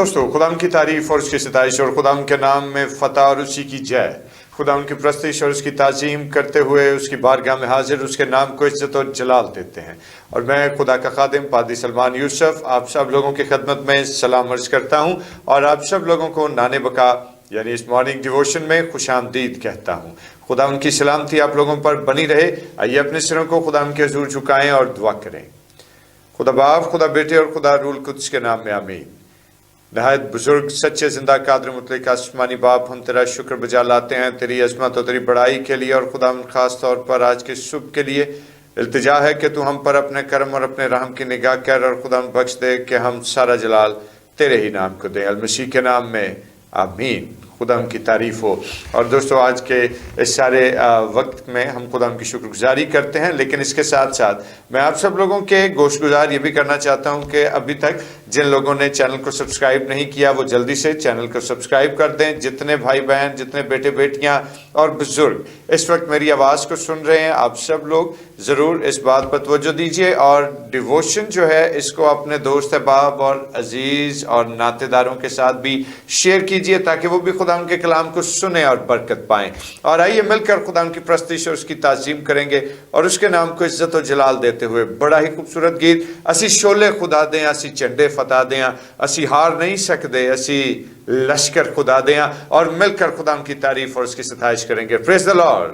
दोस्तों, खुदाम की तारीफ और उसकी सताइश और खुदाम के नाम में फतह और उसी की जय। खुदा उनकी प्रस्तिश और उसकी ताज़ीम करते हुए उसकी बारगाह में हाजिर उसके नाम को इज्जत और जलाल देते हैं। और मैं खुदा का खादिम पादी सलमान यूसुफ आप सब लोगों की खदमत में सलाम अर्ज करता हूँ और आप सब लोगों को नाने बका यानी इस मॉर्निंग डिवोशन में खुशामदीद कहता हूँ। खुदा उनकी सलामती आप लोगों पर बनी रहे। आइए अपने सिरों को खुदा उनके हुजूर झुकाएं और दुआ करें। खुदा बाप, खुदा बेटे और खुदा रूल कुद्स के नाम में आमीन। नहायत बुजुर्ग सच्चे जिंदा कादर मुतलक आसमानी बाप, हम तेरा शुक्र बजा लाते हैं तेरी अजमत और तेरी बड़ाई के लिए और खुदा खास तौर पर आज के सुबह के लिए इल्तिजा है कि तू हम पर अपने करम और अपने रहम की निगाह कर और खुदा बख्श दे कि हम सारा जलाल तेरे ही नाम को दें। अलमसीह के नाम में आमीन। खुदा की तारीफ हो। और दोस्तों, आज के इस सारे वक्त में हम खुदा की शुक्रगुजारी करते हैं, लेकिन इसके साथ साथ मैं आप सब लोगों के गोशगुजार ये भी करना चाहता हूं कि अभी तक जिन लोगों ने चैनल को सब्सक्राइब नहीं किया वो जल्दी से चैनल को सब्सक्राइब कर दें। जितने भाई बहन, जितने बेटे बेटियां और बुजुर्ग इस वक्त मेरी आवाज़ को सुन रहे हैं, आप सब लोग ज़रूर इस बात पर तवज्जो दीजिए और डिवोशन जो है इसको अपने दोस्त अहबाब और अजीज़ और नातेदारों के साथ भी शेयर कीजिए ताकि वो भी खुदा उनके कलाम को सुने और बरकत पाएं। और आइए मिलकर खुदा उनकी प्रस्तिश और उसकी ताज़ीम करेंगे और उसके नाम को इज्जत और जलाल देते हुए बड़ा ही खूबसूरत गीत असी शोले खुदा दें, असी झंडे फता दें, असी हार नहीं सकते, असी लश्कर खुदा दें, और मिलकर खुदा उनकी तारीफ और उसकी सताइश करेंगे। Praise the Lord.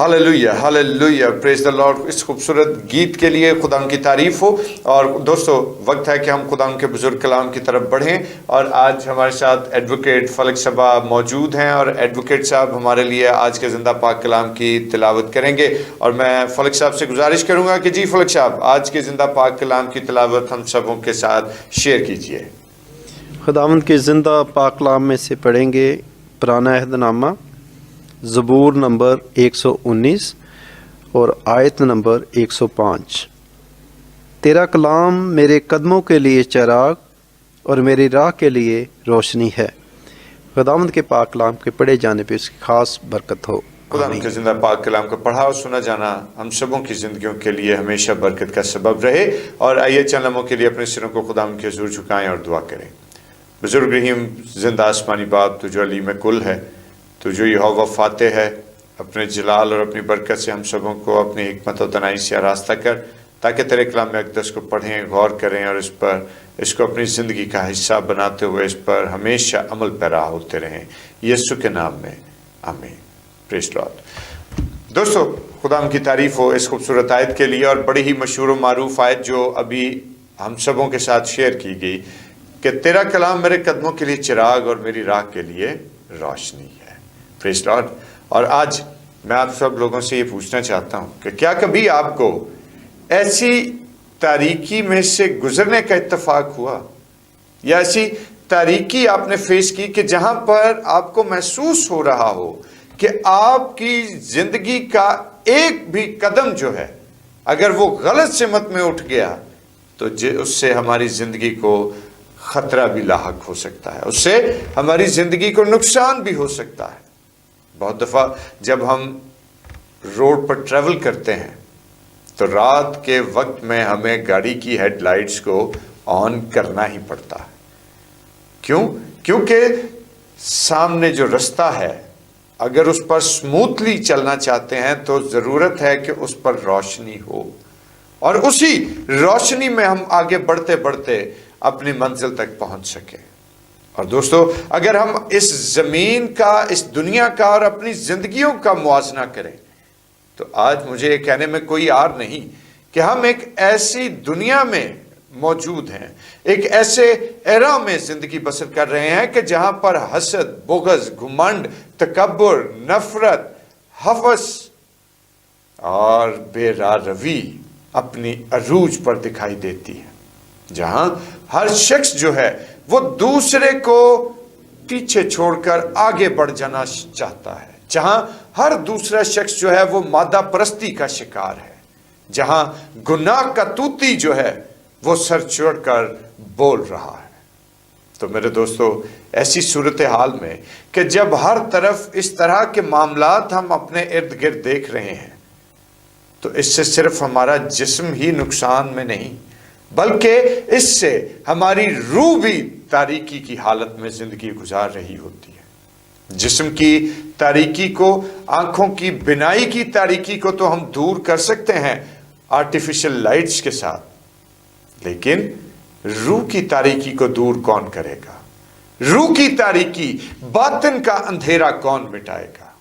Hallelujah, hallelujah, praise the Lord. इस खूबसूरत गीत के लिए खुदा की तारीफ हो। और दोस्तों, वक्त है कि हम खुदा के बुजुर्ग कलाम की तरफ बढ़ें। और आज हमारे साथ एडवोकेट फलक साहब मौजूद हैं और एडवोकेट साहब हमारे लिए आज के जिंदा पाक कलाम की तिलावत करेंगे। और मैं फलक साहब से गुजारिश करूंगा कि जी फलक साहब, आज के जिंदा पाक कलाम की तिलावत हम सबों के साथ शेयर कीजिए। खुदावंद के ज़िंदा पाक कलाम में से पढ़ेंगे पुराना अहदनामा ज़बूर नंबर 119 और आयत नंबर 105। तेरा कलाम मेरे कदमों के लिए चिराग और मेरी राह के लिए रोशनी है। खुदावंद के पाक कलाम के पढ़े जाने पे उसकी खास बरकत हो। खुदावंद के जिंदा पाक कलाम को पढ़ा और सुना जाना हम सबों की जिंदगियों के लिए हमेशा बरकत का सबब रहे। और आइए चंद लम्हों के लिए अपने सिरों को खुदावंद के हुजूर झुकाएं और दुआ करें। बुजुर्ग रहीम जिंदा आसमानी बाप, तू जो अलीम कुल है, तू जो यहोवा फातेह है, अपने जलाल और अपनी बरकत से हम सबों को अपनी हिकमत और तनाई से रास्ता कर, ताकि तेरे कलाम अक़दस को पढ़ें, गौर करें और इसको अपनी ज़िंदगी का हिस्सा बनाते हुए इस पर हमेशा अमल पैरा होते रहें। यीशु के नाम में आमीन। Praise Lord. दोस्तों, खुदा की तारीफ़ हो इस खूबसूरत आयत के लिए और बड़ी ही मशहूर व मारूफ आयत जो अभी हम सबों के साथ शेयर की गई कि तेरा कलाम मेरे कदमों के लिए चिराग और मेरी राह के लिए रोशनी है। Praise Lord. और आज मैं आप सब लोगों से ये पूछना चाहता हूँ कि क्या कभी आपको ऐसी तारीकी में से गुजरने का इत्तेफाक हुआ या ऐसी तारीकी आपने फेस की कि जहां पर आपको महसूस हो रहा हो कि आपकी जिंदगी का एक भी कदम जो है अगर वो गलत सिमत में उठ गया तो उससे हमारी जिंदगी को खतरा भी लाहक हो सकता है, उससे हमारी जिंदगी को नुकसान भी हो सकता है। बहुत दफा जब हम रोड पर ट्रैवल करते हैं तो रात के वक्त में हमें गाड़ी की हेडलाइट्स को ऑन करना ही पड़ता है। क्यों? क्योंकि सामने जो रास्ता है अगर उस पर स्मूथली चलना चाहते हैं तो ज़रूरत है कि उस पर रोशनी हो और उसी रोशनी में हम आगे बढ़ते बढ़ते अपनी मंजिल तक पहुंच सके। और दोस्तों, अगर हम इस ज़मीन का, इस दुनिया का और अपनी ज़िंदगियों का मुआवजा करें तो आज मुझे ये कहने में कोई आर नहीं कि हम एक ऐसी दुनिया में मौजूद हैं, एक ऐसे एरा में जिंदगी बसर कर रहे हैं कि जहां पर हसद, बुग़्ज़, घुमंड, तकब्बुर, नफरत, हवस और बेरारवी अपनी अरूज पर दिखाई देती है, जहां हर शख्स जो है वो दूसरे को पीछे छोड़कर आगे बढ़ जाना चाहता है, जहां हर दूसरा शख्स जो है वो मादा परस्ती का शिकार है, जहां गुनाह का तूती जो है वो सर छोड़कर बोल रहा है। तो मेरे दोस्तों, ऐसी सूरत हाल में कि जब हर तरफ इस तरह के मामलात हम अपने इर्द गिर्द देख रहे हैं तो इससे सिर्फ हमारा जिस्म ही नुकसान में नहीं बल्कि इससे हमारी रूह भी तारीकी की हालत में जिंदगी गुजार रही होती है। जिस्म की तारीकी को, आंखों की बिनाई की तारीकी को तो हम दूर कर सकते हैं आर्टिफिशियल लाइट्स के साथ, लेकिन रूह की तारीकी को दूर कौन करेगा? रूह की तारीकी, बातिन का अंधेरा कौन मिटाएगा?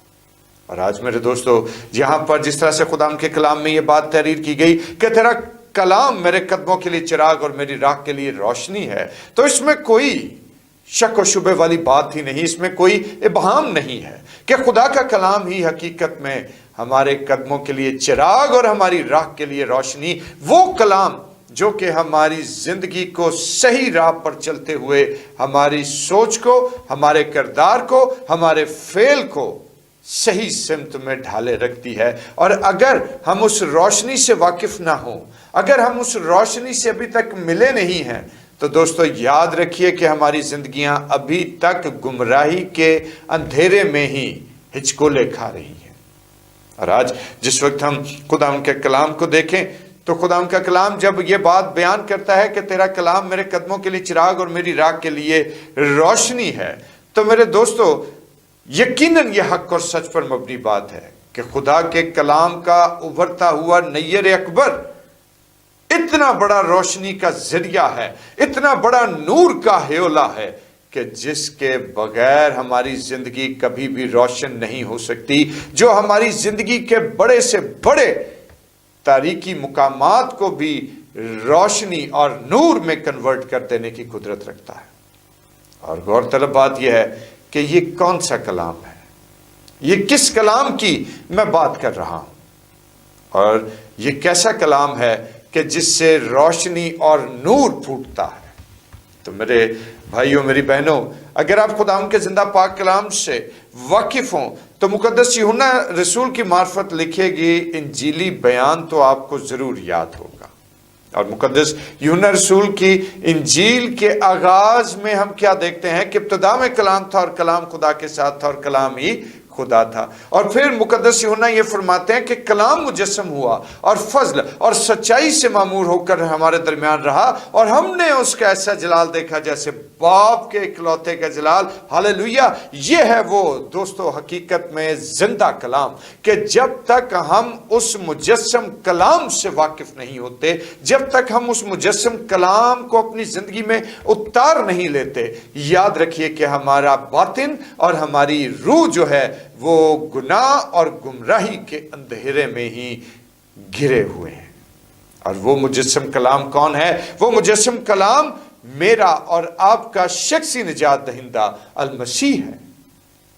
और आज मेरे दोस्तों, यहां पर जिस तरह से खुदा के कलाम में यह बात तहरीर की गई कि तेरा कलाम मेरे कदमों के लिए चिराग और मेरी राह के लिए रोशनी है, तो इसमें कोई शक और शुबे वाली बात ही नहीं, इसमें कोई इबहाम नहीं है कि खुदा का कलाम ही हकीकत में हमारे कदमों के लिए चिराग और हमारी राह के लिए रोशनी, वो कलाम जो कि हमारी जिंदगी को सही राह पर चलते हुए हमारी सोच को, हमारे किरदार को, हमारे फेल को सही सिमत में ढाले रखती है। और अगर हम उस रोशनी से वाकिफ ना हो, अगर हम उस रोशनी से अभी तक मिले नहीं हैं, तो दोस्तों याद रखिए कि हमारी जिंदगियां अभी तक गुमराही के अंधेरे में ही हिचकोले खा रही हैं। और आज जिस वक्त हम खुदा के कलाम को देखें तो खुदा का कलाम जब ये बात बयान करता है कि तेरा कलाम मेरे कदमों के लिए चिराग और मेरी राह के लिए रोशनी है, तो मेरे दोस्तों यकीनन यह हक और सच पर मबनी बात है कि खुदा के कलाम का उभरता हुआ नैयर अकबर इतना बड़ा रोशनी का जरिया है, इतना बड़ा नूर का हेला है कि जिसके बगैर हमारी जिंदगी कभी भी रोशन नहीं हो सकती, जो हमारी जिंदगी के बड़े से बड़े तारीकी मुकामात को भी रोशनी और नूर में कन्वर्ट कर देने की कुदरत रखता है। और गौरतलब बात यह है कि ये कौन सा कलाम है, ये किस कलाम की मैं बात कर रहा हूं और ये कैसा कलाम है कि जिससे रोशनी और नूर फूटता है। तो मेरे भाइयों मेरी बहनों, अगर आप खुदावंद के जिंदा पाक कलाम से वाकिफ हों तो मुकद्दस यूहन्ना रसूल की मार्फत लिखेगी इंजीली बयान तो आपको जरूर याद होगा। और मुकद्दस यूहन्ना रसूल की इंजील के आगाज में हम क्या देखते हैं कि इब्तिदा में कलाम था और कलाम खुदा के साथ था और कलाम ही खुदा था। और फिर मुकद्दस यूहन्ना ये फरमाते हैं कि कलाम मुजस्सम हुआ और फजल और सच्चाई से मामूर होकर हमारे दरमियान रहा और हमने उसका ऐसा जलाल देखा जैसे बाप के इकलौते का जलाल। हालेलुया। ये है वो दोस्तों हकीकत में जिंदा कलाम कि जब तक हम उस मुजस्सम कलाम से वाकिफ नहीं होते, जब तक हम उस मुजस्सम कलाम को अपनी जिंदगी में उतार नहीं लेते, याद रखिए कि हमारा बातिन और हमारी रूह जो है वो गुनाह और गुमराही के अंधेरे में ही घिरे हुए हैं। और वो मुजस्सम कलाम कौन है? वो मुजस्सम कलाम मेरा और आपका शख्सी निजात दहिंदा अल मसीह है।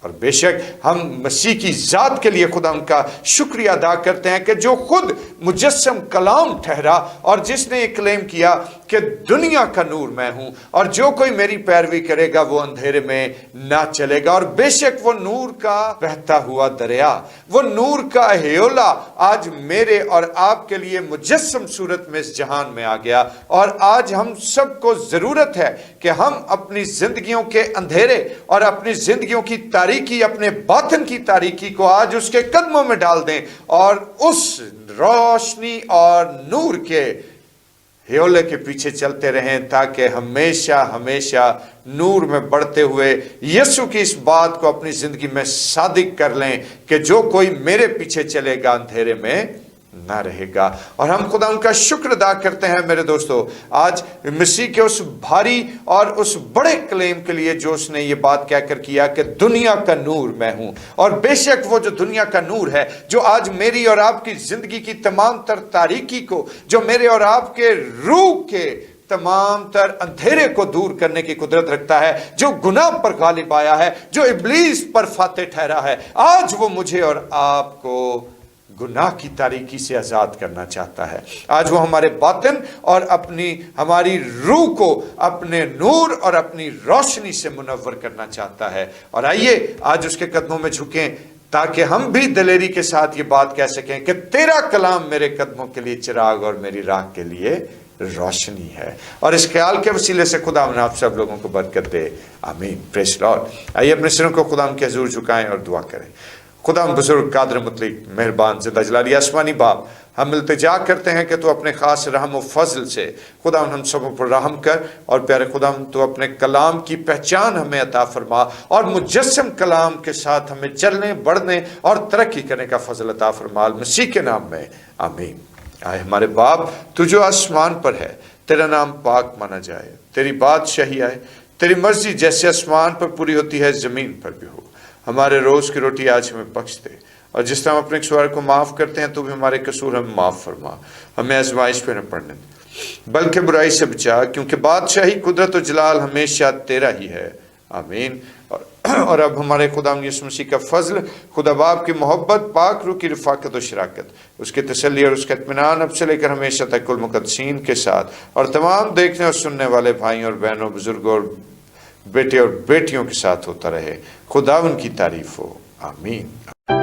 और बेशक हम मसीह की जात के लिए खुदा उनका शुक्रिया अदा करते हैं कि जो खुद मुजस्सम कलाम ठहरा और जिसने ये क्लेम किया कि दुनिया का नूर मैं हूं और जो कोई मेरी पैरवी करेगा वो अंधेरे में ना चलेगा। और बेशक वो नूर का बहता हुआ दरिया, वो नूर का हेयोला आज मेरे और आपके लिए मुजस्सम सूरत में इस जहान में आ गया। और आज हम सबको जरूरत है कि हम अपनी जिंदगियों के अंधेरे और अपनी जिंदगियों की तारीकी, अपने बातिन की तारीकी को आज उसके कदमों में डाल दें और उस रोशनी और नूर के हेयोले के पीछे चलते रहें ताकि हमेशा हमेशा नूर में बढ़ते हुए यीशु की इस बात को अपनी जिंदगी में सादिक कर लें कि जो कोई मेरे पीछे चलेगा अंधेरे में ना रहेगा। और हम खुदा उनका शुक्र अदा करते हैं मेरे दोस्तों आज मसीह के उस भारी और उस बड़े क्लेम के लिए जो उसने ये बात कहकर किया कि दुनिया का नूर मैं हूं। और बेशक वो जो दुनिया का नूर है जो आज मेरी और आपकी जिंदगी की तमाम तर तारीकी को, जो मेरे और आपके रूह के तमाम तर अंधेरे को दूर करने की कुदरत रखता है, जो गुनाह पर गालिब आया है, जो इब्लीस पर फाते ठहरा है, आज वो मुझे और आपको गुनाह की तारीकी से आजाद करना चाहता है। आज वो हमारे बातिन और अपनी हमारी रूह को अपने नूर और अपनी रोशनी से मुनव्वर करना चाहता है। और आइए आज उसके कदमों में झुकें ताकि हम भी दलेरी के साथ ये बात कह सकें कि तेरा कलाम मेरे कदमों के लिए चिराग और मेरी राह के लिए रोशनी है। और इस ख्याल के वसीले से खुदा आप सब लोगों को बरकत दे। आमीन। Praise Lord. आइए अपने सिरों को खुदा के हुजूर झुकाएं और दुआ करें। खुदा बुजुर्ग कादर मुतलिक मेहरबान जिंदा जलाली आसमानी बाप, हम इल्तिजा करते हैं कि तू अपने खास रहम व फजल से खुदा हम सबों पर रहम कर और प्यारे खुदा तू अपने कलाम की पहचान हमें अता फरमा और मुजस्सम कलाम के साथ हमें चलने, बढ़ने और तरक्की करने का फजल अता फरमा मसीह के नाम में। आमीन। आए हमारे बाप, तू जो आसमान पर है, तेरा नाम पाक माना जाए, तेरी बादशाही आए, तेरी मर्जी जैसे आसमान पर पूरी होती है जमीन पर भी हो। हमारे रोज की रोटी आज हमें बख्श दे और जिस तरह हम अपने कसूर को माफ करते हैं तो भी हमारे कसूर हमें माफ फरमा। हमें आजमाइश पे न पड़ने दे बल्कि बुराई से बचा, क्योंकि बादशाही, कुदरत और जलाल हमेशा तेरा ही है। आमीन। और अब हमारे खुदा यीशु मसीह का फजल, खुदा बाप की मोहब्बत, पाक रूह की रफ़ाकत और शराकत, उसके तसल्ली और उसका इत्मीनान अब से लेकर हमेशा तक कुल मुक़द्दसीन के साथ और तमाम देखने और सुनने वाले भाइयों और बहनों, बुजुर्गों और बेटे और बेटियों के साथ होता रहे। खुदा उनकी तारीफ हो। आमीन।